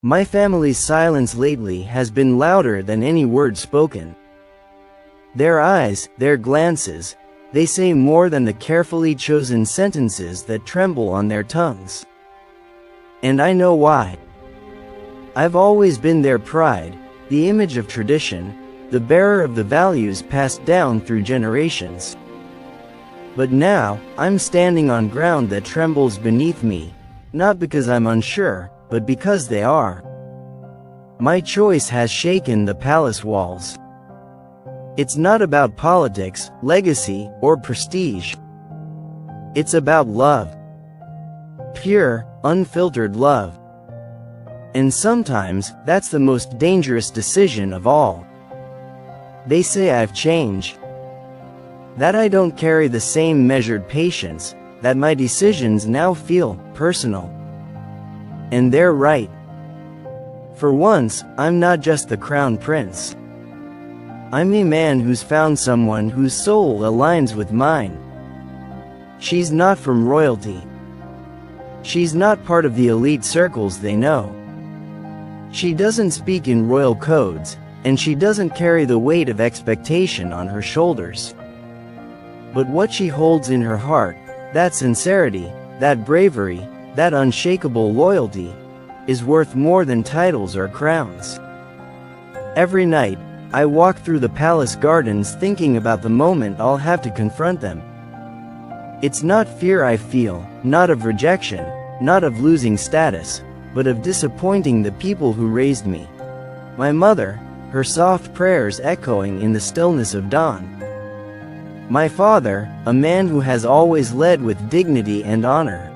My family's silence lately has been louder than any word spoken. Their eyes, their glances, they say more than the carefully chosen sentences that tremble on their tongues. And I know why. I've always been their pride, the image of tradition, the bearer of the values passed down through generations. But now, I'm standing on ground that trembles beneath me, not because I'm unsure, but because they are. My choice has shaken the palace walls. It's not about politics, legacy, or prestige. It's about love. Pure, unfiltered love. And sometimes, that's the most dangerous decision of all. They say I've changed. That I don't carry the same measured patience, that my decisions now feel personal. And they're right. For once, I'm not just the crown prince. I'm a man who's found someone whose soul aligns with mine. She's not from royalty. She's not part of the elite circles they know. She doesn't speak in royal codes, and she doesn't carry the weight of expectation on her shoulders. But what she holds in her heart, that sincerity, that bravery, that unshakable loyalty, is worth more than titles or crowns. Every night, I walk through the palace gardens thinking about the moment I'll have to confront them. It's not fear I feel, not of rejection, not of losing status, but of disappointing the people who raised me. My mother, her soft prayers echoing in the stillness of dawn. My father, a man who has always led with dignity and honor.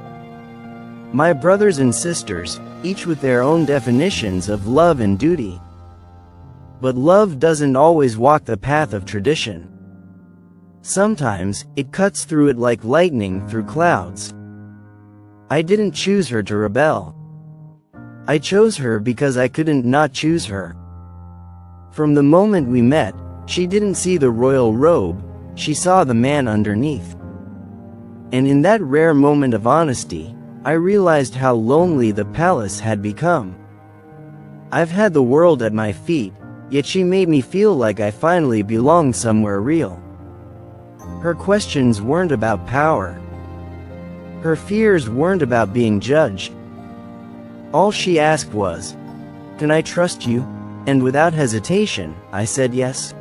My brothers and sisters, each with their own definitions of love and duty. But love doesn't always walk the path of tradition. Sometimes, it cuts through it like lightning through clouds. I didn't choose her to rebel. I chose her because I couldn't not choose her. From the moment we met, she didn't see the royal robe, she saw the man underneath. And in that rare moment of honesty, I realized how lonely the palace had become. I've had the world at my feet, yet she made me feel like I finally belonged somewhere real. Her questions weren't about power. Her fears weren't about being judged. All she asked was, "Can I trust you?" And without hesitation, I said yes.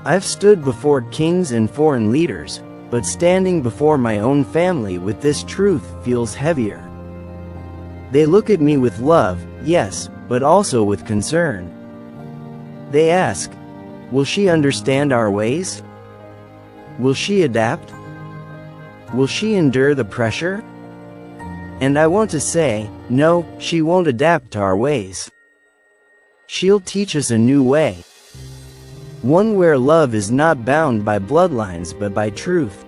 I've stood before kings and foreign leaders, but standing before my own family with this truth feels heavier. They look at me with love, yes, but also with concern. They ask, will she understand our ways? Will she adapt? Will she endure the pressure? And I want to say, no, she won't adapt to our ways. She'll teach us a new way. One where love is not bound by bloodlines but by truth.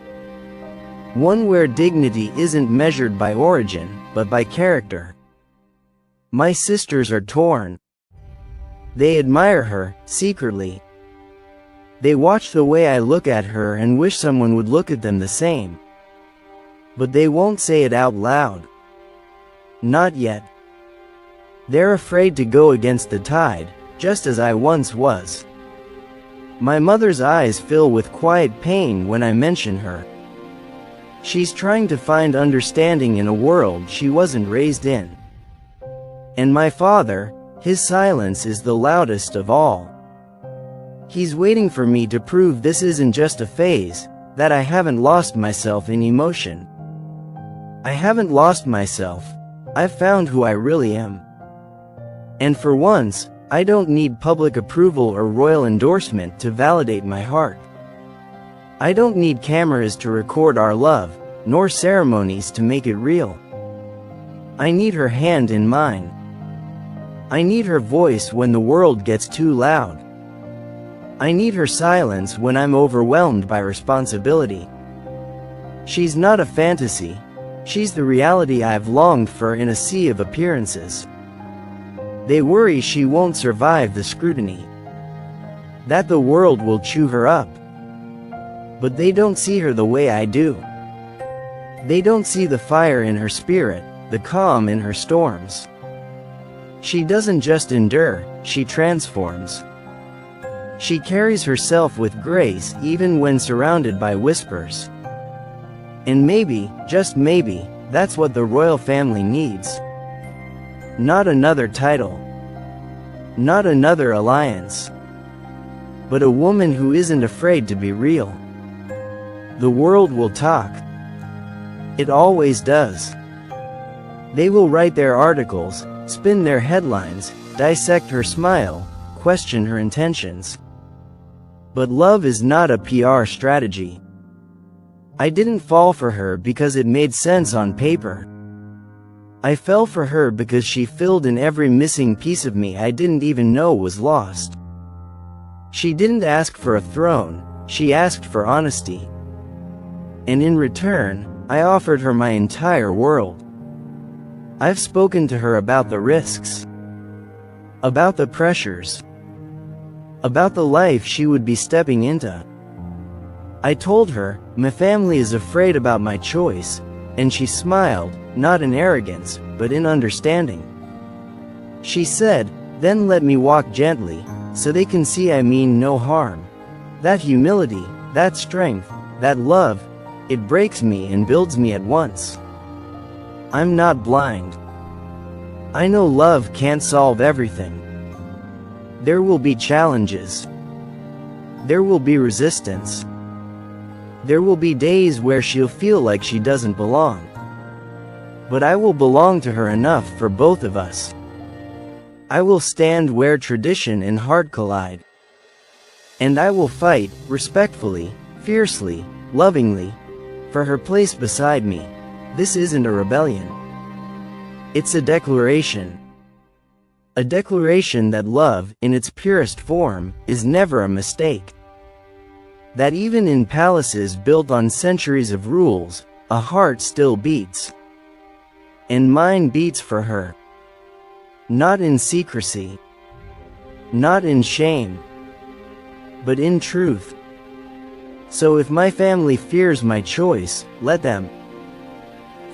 One where dignity isn't measured by origin, but by character. My sisters are torn. They admire her, secretly. They watch the way I look at her and wish someone would look at them the same. But they won't say it out loud. Not yet. They're afraid to go against the tide, just as I once was. My mother's eyes fill with quiet pain when I mention her. She's trying to find understanding in a world she wasn't raised in. And my father, his silence is the loudest of all. He's waiting for me to prove this isn't just a phase, that I haven't lost myself in emotion. I haven't lost myself. I've found who I really am. And for once, I don't need public approval or royal endorsement to validate my heart. I don't need cameras to record our love, nor ceremonies to make it real. I need her hand in mine. I need her voice when the world gets too loud. I need her silence when I'm overwhelmed by responsibility. She's not a fantasy. She's the reality I've longed for in a sea of appearances. They worry she won't survive the scrutiny, that the world will chew her up. But they don't see her the way I do. They don't see the fire in her spirit, the calm in her storms. She doesn't just endure, she transforms. She carries herself with grace even when surrounded by whispers. And maybe, just maybe, that's what the royal family needs. Not another title. Not another alliance. But a woman who isn't afraid to be real. The world will talk. It always does. They will write their articles, spin their headlines, dissect her smile, question her intentions. But love is not a PR strategy. I didn't fall for her because it made sense on paper. I fell for her because she filled in every missing piece of me I didn't even know was lost. She didn't ask for a throne, she asked for honesty. And in return, I offered her my entire world. I've spoken to her about the risks, about the pressures, about the life she would be stepping into. I told her, my family is afraid about my choice, and she smiled, not in arrogance, but in understanding. She said, then let me walk gently, so they can see I mean no harm. That humility, that strength, that love, it breaks me and builds me at once. I'm not blind. I know love can't solve everything. There will be challenges. There will be resistance. There will be days where she'll feel like she doesn't belong. But I will belong to her enough for both of us. I will stand where tradition and heart collide. And I will fight, respectfully, fiercely, lovingly, for her place beside me. This isn't a rebellion. It's a declaration. A declaration that love, in its purest form, is never a mistake. That even in palaces built on centuries of rules, a heart still beats. And mine beats for her. Not in secrecy. Not in shame. But in truth. So if my family fears my choice, let them.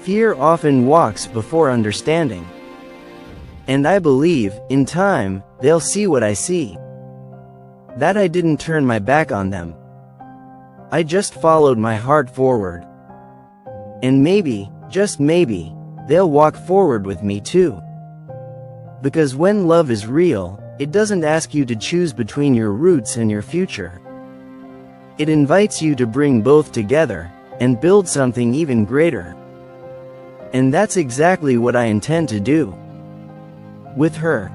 Fear often walks before understanding. And I believe, in time, they'll see what I see. That I didn't turn my back on them. I just followed my heart forward. And maybe, just maybe, they'll walk forward with me too. Because when love is real, it doesn't ask you to choose between your roots and your future. It invites you to bring both together, and build something even greater. And that's exactly what I intend to do. With her.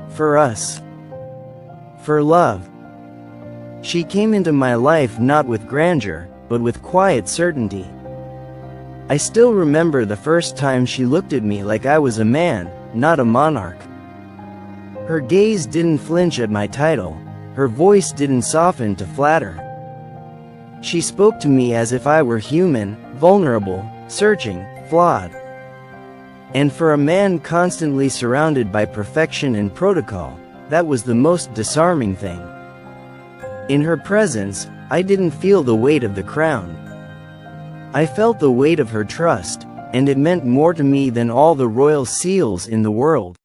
For us. For love. She came into my life not with grandeur, but with quiet certainty. I still remember the first time she looked at me like I was a man, not a monarch. Her gaze didn't flinch at my title, her voice didn't soften to flatter. She spoke to me as if I were human, vulnerable, searching, flawed. And for a man constantly surrounded by perfection and protocol, that was the most disarming thing. In her presence, I didn't feel the weight of the crown. I felt the weight of her trust, and it meant more to me than all the royal seals in the world.